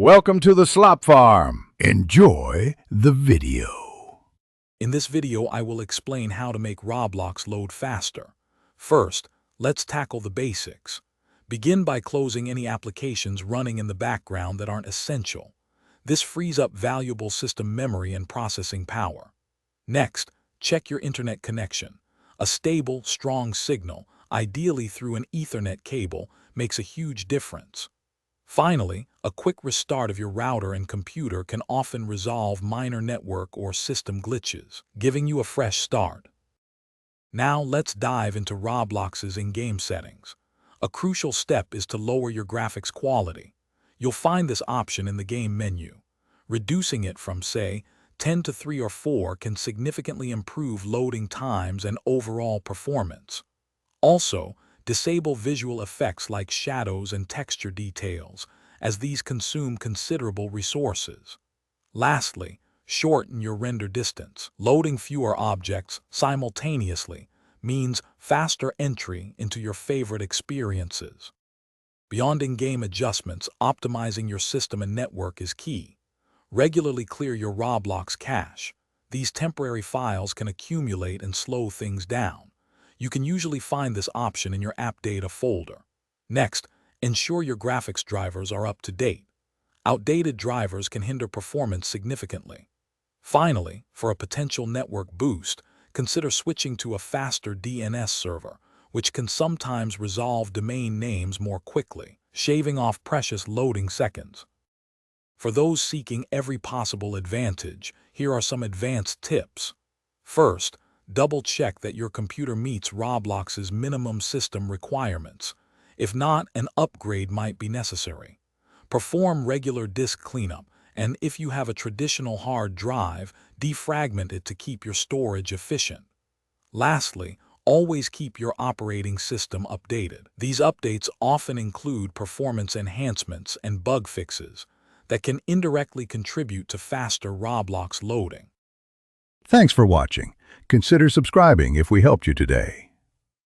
Welcome to the Slop Farm. Enjoy the video. In this video, I will explain how to make Roblox load faster. First, let's tackle the basics. Begin by closing any applications running in the background that aren't essential. This frees up valuable system memory and processing power. Next, check your internet connection. A stable, strong signal, ideally through an Ethernet cable, makes a huge difference. Finally, a quick restart of your router and computer can often resolve minor network or system glitches, giving you a fresh start. Now let's dive into Roblox's in-game settings. A crucial step is to lower your graphics quality. You'll find this option in the game menu. Reducing it from, say, 10 to 3 or 4 can significantly improve loading times and overall performance. Also, disable visual effects like shadows and texture details, as these consume considerable resources. Lastly, shorten your render distance. Loading fewer objects simultaneously means faster entry into your favorite experiences. Beyond in-game adjustments, optimizing your system and network is key. Regularly clear your Roblox cache. These temporary files can accumulate and slow things down. You can usually find this option in your app data folder. Next, ensure your graphics drivers are up to date. Outdated drivers can hinder performance significantly. Finally, for a potential network boost, consider switching to a faster DNS server, which can sometimes resolve domain names more quickly, shaving off precious loading seconds. For those seeking every possible advantage, here are some advanced tips. First, double-check that your computer meets Roblox's minimum system requirements. If not, an upgrade might be necessary. Perform regular disk cleanup, and if you have a traditional hard drive, defragment it to keep your storage efficient. Lastly, always keep your operating system updated. These updates often include performance enhancements and bug fixes that can indirectly contribute to faster Roblox loading. Thanks for watching. Consider subscribing if we helped you today.